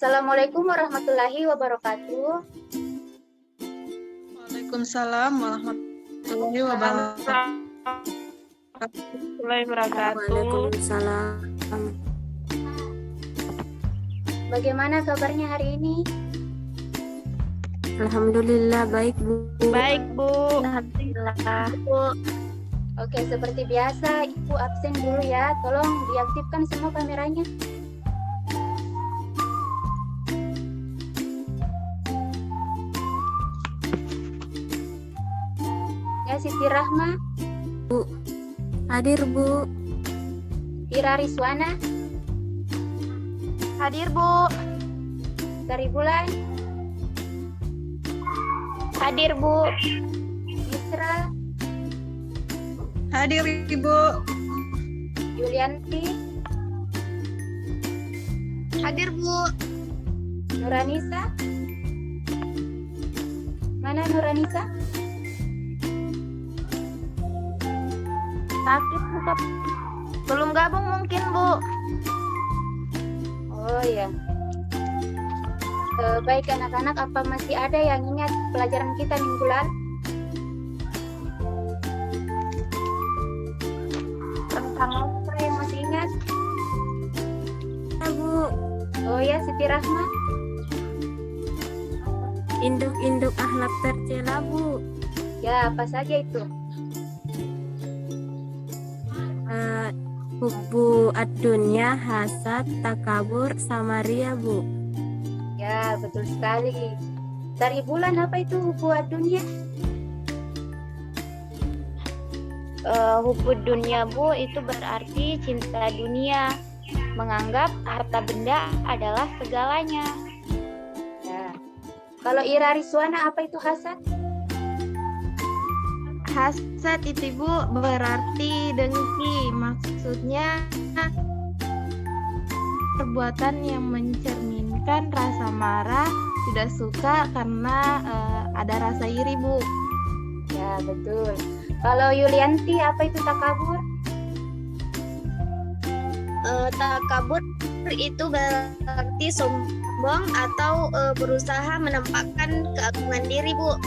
Assalamualaikum warahmatullahi wabarakatuh. Waalaikumsalam warahmatullahi wabarakatuh. Waalaikumsalam. Bagaimana kabarnya hari ini? Alhamdulillah baik, Bu. Baik, Bu. Alhamdulillah. Bu. Oke, seperti biasa Ibu absen dulu ya. Tolong diaktifkan semua kameranya. Ya, Siti Rahma. Bu. Hadir, Bu. Ira Rizwana. Hadir, Bu. Sari Bulan. Hadir, Bu. Yusra. Hadir Ibu. Yulianti. Hadir, Bu. Nuranisa. Mana Nuranisa? Sakit, Bu. Belum gabung mungkin, Bu. Oh ya. Baik anak-anak, apa masih ada yang ingat pelajaran kita minggu lalu? Tentang apa yang masih ingat? Ya, Bu. Oh ya, Siti Rahma. Induk-induk akhlak tercela, Bu. Ya, apa saja itu? Hubbu ad-dunya, hasad, takabur, sama ria, Bu. Ya, betul sekali. Sari Bulan, apa itu buat dunia? Hubud dunia, Bu, itu berarti cinta dunia. Menganggap harta benda adalah segalanya. Ya. Kalau Ira Rizwana, apa itu hasad? Hasad itu, Bu, berarti dengki. Maksudnya perbuatan yang mencerminkan rasa marah, tidak suka karena ada rasa iri, Bu. Ya, betul. Kalau Yulianti, apa itu takabur? Takabur itu berarti sombong atau berusaha menampakkan keagungan diri, Bu.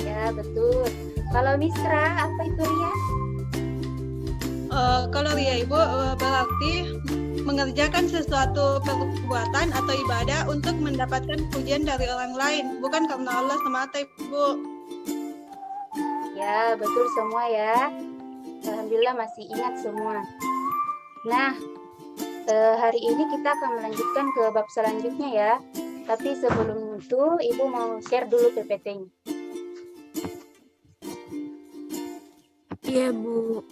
Ya, betul. Kalau Misra, apa itu ria? Kalau ria Ibu berarti mengerjakan sesuatu perbuatan atau ibadah untuk mendapatkan pujian dari orang lain, bukan karena Allah semata, Ibu. Ya, betul semua ya. Alhamdulillah masih ingat semua. Nah, hari ini kita akan melanjutkan ke bab selanjutnya ya. Tapi sebelum itu, Ibu mau share dulu PPT-nya. Iya, Bu.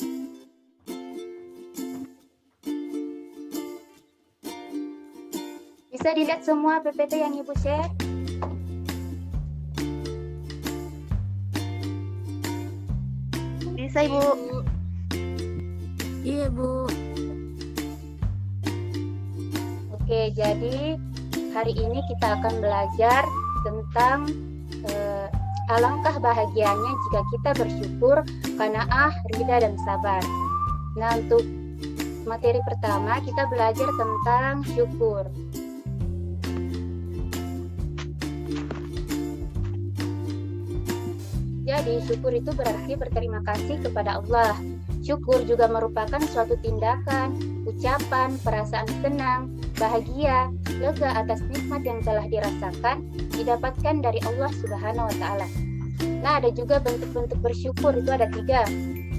Bisa dilihat semua PPT yang Ibu share? Bisa, Ibu. Iya, Bu. Oke, jadi hari ini kita akan belajar tentang alangkah bahagianya jika kita bersyukur, qanaah, ridha, dan sabar. Nah, untuk materi pertama kita belajar tentang syukur. Jadi syukur itu berarti berterima kasih kepada Allah. Syukur juga merupakan suatu tindakan, ucapan, perasaan senang, bahagia, lega atas nikmat yang telah dirasakan, didapatkan dari Allah Subhanahu wa Ta'ala. Nah, ada juga bentuk-bentuk bersyukur, itu ada 3.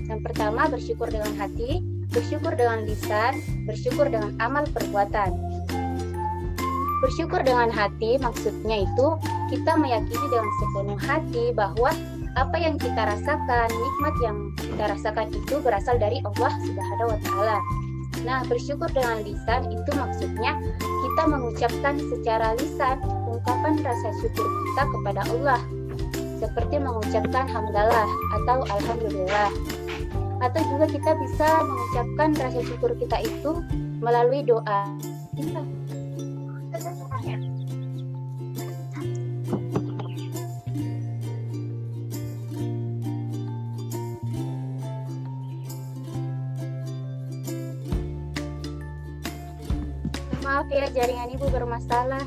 Yang pertama, bersyukur dengan hati, bersyukur dengan lisan, bersyukur dengan amal perbuatan. Bersyukur dengan hati maksudnya itu kita meyakini dengan sepenuh hati bahwa apa yang kita rasakan, nikmat yang kita rasakan itu berasal dari Allah Subhanahu wa Ta'ala. Nah, bersyukur dengan lisan itu maksudnya kita mengucapkan secara lisan ungkapan rasa syukur kita kepada Allah, seperti mengucapkan hamdalah atau alhamdulillah. Atau juga kita bisa mengucapkan rasa syukur kita itu melalui doa. Maaf ya, jaringan Ibu bermasalah.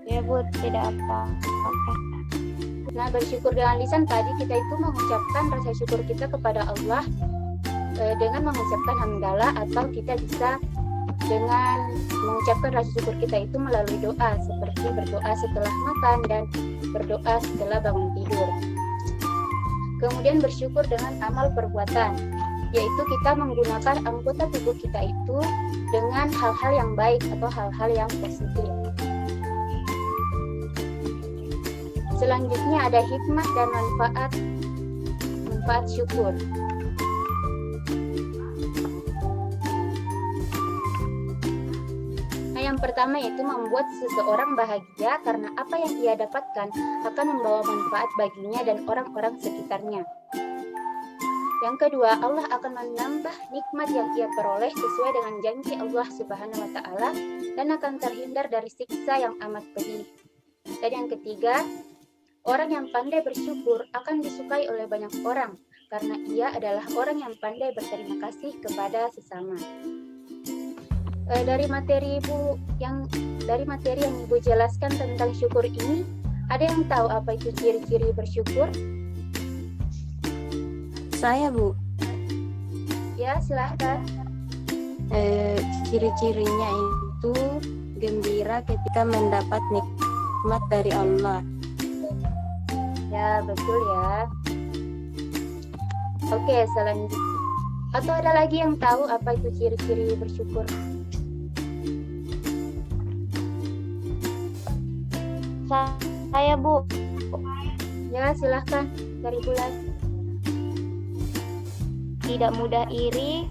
Ya Bu, tidak apa-apa. Nah, bersyukur dengan lisan tadi kita itu mengucapkan rasa syukur kita kepada Allah dengan mengucapkan hamdalah, atau kita bisa dengan mengucapkan rasa syukur kita itu melalui doa, seperti berdoa setelah makan dan berdoa setelah bangun tidur. Kemudian bersyukur dengan amal perbuatan, yaitu kita menggunakan anggota tubuh kita itu dengan hal-hal yang baik atau hal-hal yang positif. Selanjutnya ada hikmah dan manfaat syukur. Nah, yang pertama yaitu membuat seseorang bahagia karena apa yang ia dapatkan akan membawa manfaat baginya dan orang-orang sekitarnya. Yang kedua, Allah akan menambah nikmat yang ia peroleh sesuai dengan janji Allah Subhanahu wa taala dan akan terhindar dari siksa yang amat pedih. Dan yang ketiga, orang yang pandai bersyukur akan disukai oleh banyak orang karena ia adalah orang yang pandai berterima kasih kepada sesama. Dari materi yang Ibu jelaskan tentang syukur ini, ada yang tahu apa itu ciri-ciri bersyukur? Saya, Bu. Ya, silahkan. Ciri-cirinya itu gembira ketika mendapat nikmat dari Allah. Ya, betul ya. Oke, selanjutnya. Atau ada lagi yang tahu apa itu ciri-ciri bersyukur? Saya Bu, Ya, silahkan. Dari Bulan. tidak mudah iri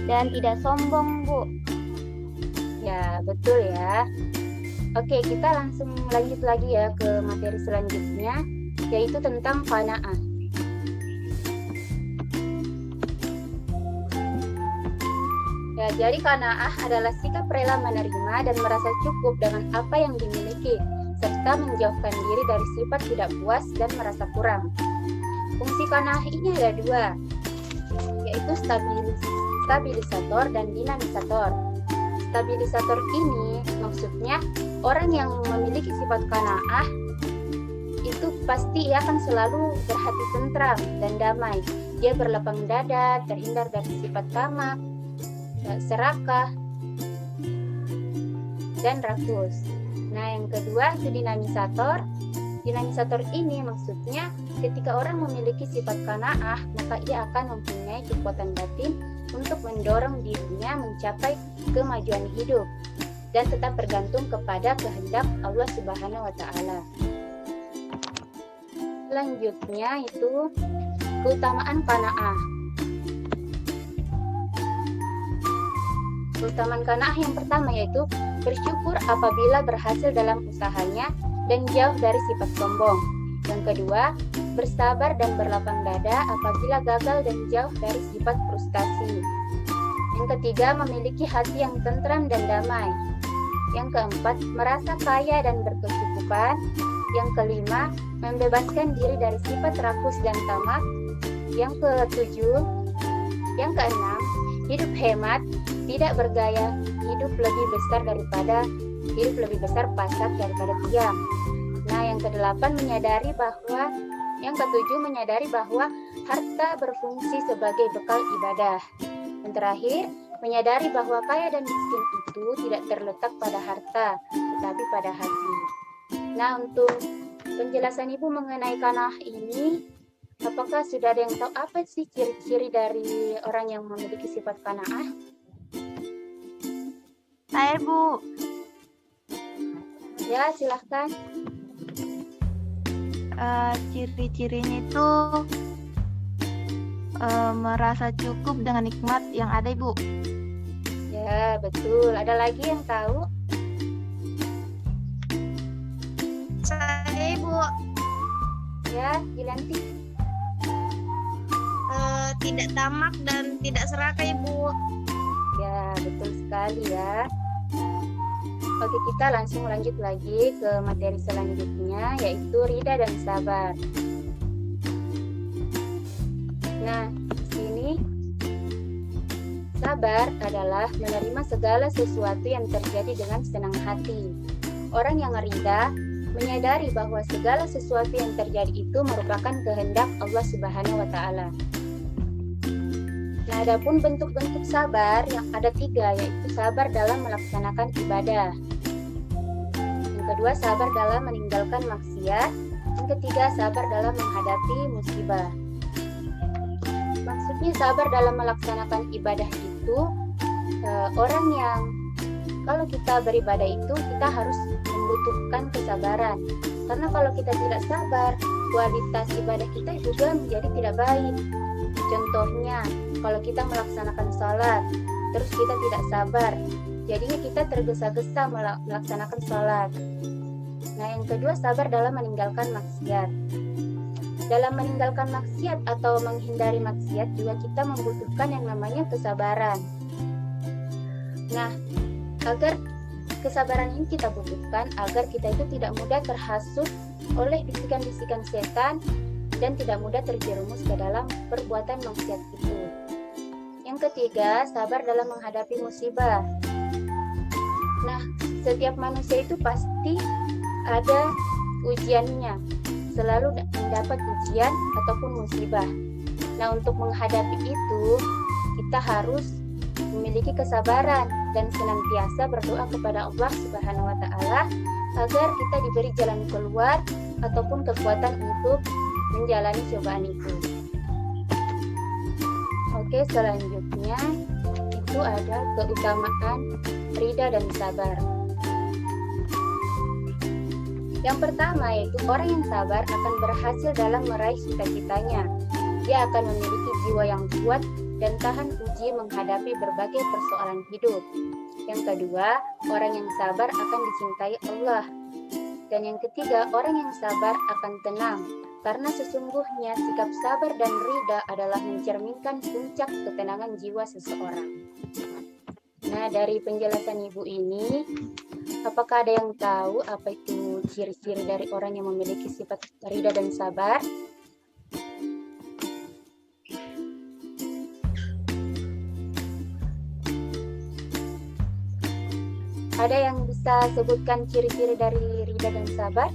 dan tidak sombong Bu. Ya, betul ya. Oke, kita langsung lanjut lagi ya ke materi selanjutnya, yaitu tentang qanaah. Ya, jadi qanaah adalah sikap rela menerima dan merasa cukup dengan apa yang dimiliki, serta menjauhkan diri dari sifat tidak puas dan merasa kurang. Fungsi qanaah ini ada dua, yaitu stabilisator dan dinamisator. Stabilisator ini maksudnya orang yang memiliki sifat qanaah itu pasti ia akan selalu berhati tentram dan damai. Dia berlapang dada, terhindar dari sifat tamak, serakah, dan rakus. Nah, yang kedua itu dinamisator. Dinamisator ini maksudnya ketika orang memiliki sifat qanaah, maka ia akan mempunyai kekuatan batin untuk mendorong dirinya mencapai kemajuan hidup dan tetap bergantung kepada kehendak Allah Subhanahu wa taala. Selanjutnya itu keutamaan qanaah. Keutamaan qanaah yang pertama yaitu bersyukur apabila berhasil dalam usahanya dan jauh dari sifat sombong. Yang kedua, bersabar dan berlapang dada apabila gagal dan jauh dari sifat frustasi. Yang ketiga, memiliki hati yang tentram dan damai. Yang keempat, merasa kaya dan berkecukupan. Yang kelima, membebaskan diri dari sifat rakus dan tamak. Yang ketujuh, yang keenam, hidup hemat, tidak bergaya, hidup lebih besar pasak daripada diam. Nah, yang kedelapan yang ketujuh menyadari bahwa harta berfungsi sebagai bekal ibadah. Yang terakhir, menyadari bahwa kaya dan miskin itu tidak terletak pada harta, tetapi pada hati. Nah, untuk penjelasan Ibu mengenai qanaah ini, apakah sudah ada yang tahu apa sih ciri-ciri dari orang yang memiliki sifat qanaah? Saya Bu, Ya, silahkan. ciri-cirinya itu merasa cukup dengan nikmat yang ada Ibu. Ya, betul. Ada lagi yang tahu? Saya Bu, Ya, Gilanti. tidak tamak dan tidak serakah Ibu. Ya, betul sekali ya. Oke, kita langsung lanjut lagi ke materi selanjutnya, yaitu ridha dan sabar. Nah, di sini sabar adalah menerima segala sesuatu yang terjadi dengan senang hati. Orang yang ridha menyadari bahwa segala sesuatu yang terjadi itu merupakan kehendak Allah Subhanahu wa Ta'ala. Nah, adapun bentuk-bentuk sabar yang ada 3, yaitu sabar dalam melaksanakan ibadah. Yang kedua, sabar dalam meninggalkan maksiat. Yang ketiga, sabar dalam menghadapi musibah. Maksudnya sabar dalam melaksanakan ibadah itu orang yang kalau kita beribadah itu kita harus membutuhkan kesabaran. Karena kalau kita tidak sabar, kualitas ibadah kita juga menjadi tidak baik. Contohnya, kalau kita melaksanakan sholat, terus kita tidak sabar, jadinya kita tergesa-gesa melaksanakan sholat. Nah, yang kedua, sabar dalam meninggalkan maksiat. Dalam meninggalkan maksiat atau menghindari maksiat juga kita membutuhkan yang namanya kesabaran. Nah, agar kesabaran ini kita butuhkan agar kita itu tidak mudah terhasut oleh bisikan-bisikan setan dan tidak mudah terjerumus ke dalam perbuatan maksiat itu. Yang ketiga, sabar dalam menghadapi musibah. Nah, setiap manusia itu pasti ada ujiannya, selalu mendapat ujian ataupun musibah. Nah, untuk menghadapi itu, kita harus memiliki kesabaran dan senantiasa berdoa kepada Allah Subhanahu wa Ta'ala agar kita diberi jalan keluar ataupun kekuatan untuk menjalani cobaan itu. Oke, selanjutnya itu ada keutamaan ridha dan sabar. Yang pertama yaitu orang yang sabar akan berhasil dalam meraih cita-citanya. Dia akan memiliki jiwa yang kuat dan tahan uji menghadapi berbagai persoalan hidup. Yang kedua, orang yang sabar akan dicintai Allah. Dan yang ketiga, orang yang sabar akan tenang, karena sesungguhnya sikap sabar dan ridha adalah mencerminkan puncak ketenangan jiwa seseorang. Nah, dari penjelasan Ibu ini, apakah ada yang tahu apa itu ciri-ciri dari orang yang memiliki sifat ridha dan sabar? Ada yang bisa sebutkan ciri-ciri dari ridha dan sabar?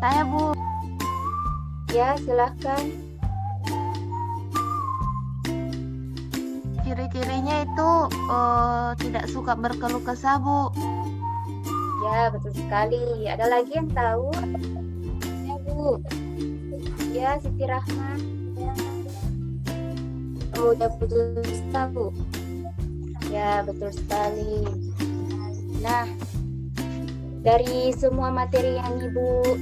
Saya, Bu. Ya, silahkan. Ciri-cirinya itu tidak suka berkeluh kesah, Bu. Ya, betul sekali. Ada lagi yang tahu? Ya, Bu. Ya, Siti Rahma. Mudah putus asa, Bu. Ya, betul sekali. Nah, dari semua materi yang Ibu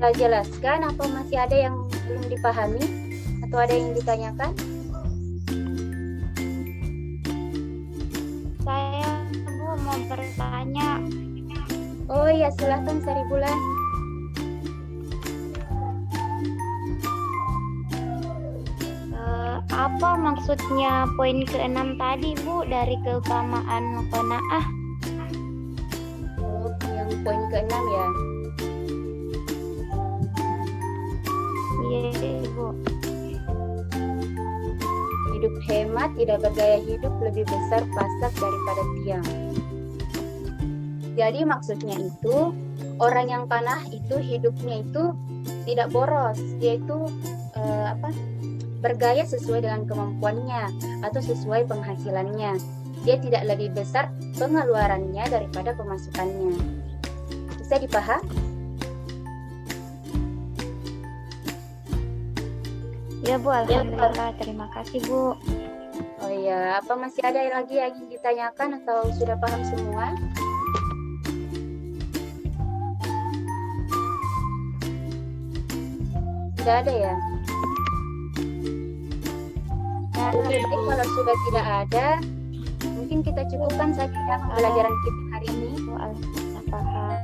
telah jelaskan, apa masih ada yang belum dipahami atau ada yang ditanyakan? Saya, Bu, mau bertanya. Oh iya, silahkan Sari Bulan. Apa maksudnya poin ke-6 tadi, Bu, dari keutamaan qanaah? Oh, yang poin ke-6 ya. Iya, Bu. Hidup hemat, tidak bergaya hidup, lebih besar pasak daripada tiang. Jadi maksudnya itu, orang yang panah itu hidupnya itu tidak boros, dia itu bergaya sesuai dengan kemampuannya atau sesuai penghasilannya. Dia tidak lebih besar pengeluarannya daripada pemasukannya. Bisa dipaham? Ya, Bu, alhamdulillah. Terima kasih, Bu. Oh iya, apa masih ada lagi yang ingin ditanyakan atau sudah paham semua? Tidak ada ya? Oke, baik, kalau sudah tidak ada, mungkin kita cukupkan saja pembelajaran kita hari ini. Bu, alhamdulillah paham.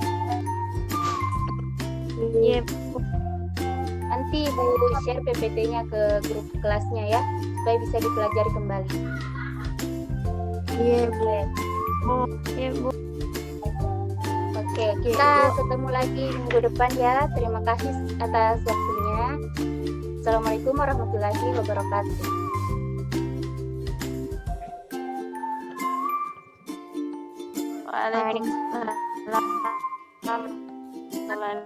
Iya, Bu. Nanti Ibu share PPT-nya ke grup kelasnya ya, supaya bisa dipelajari kembali. Iya, Bu. Iya, Bu. Oke, Oke, kita ketemu lagi minggu depan ya. Terima kasih atas waktunya. Assalamualaikum warahmatullahi wabarakatuh. Waalaikumsalam warahmatullahi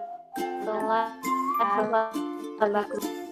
wabarakatuh.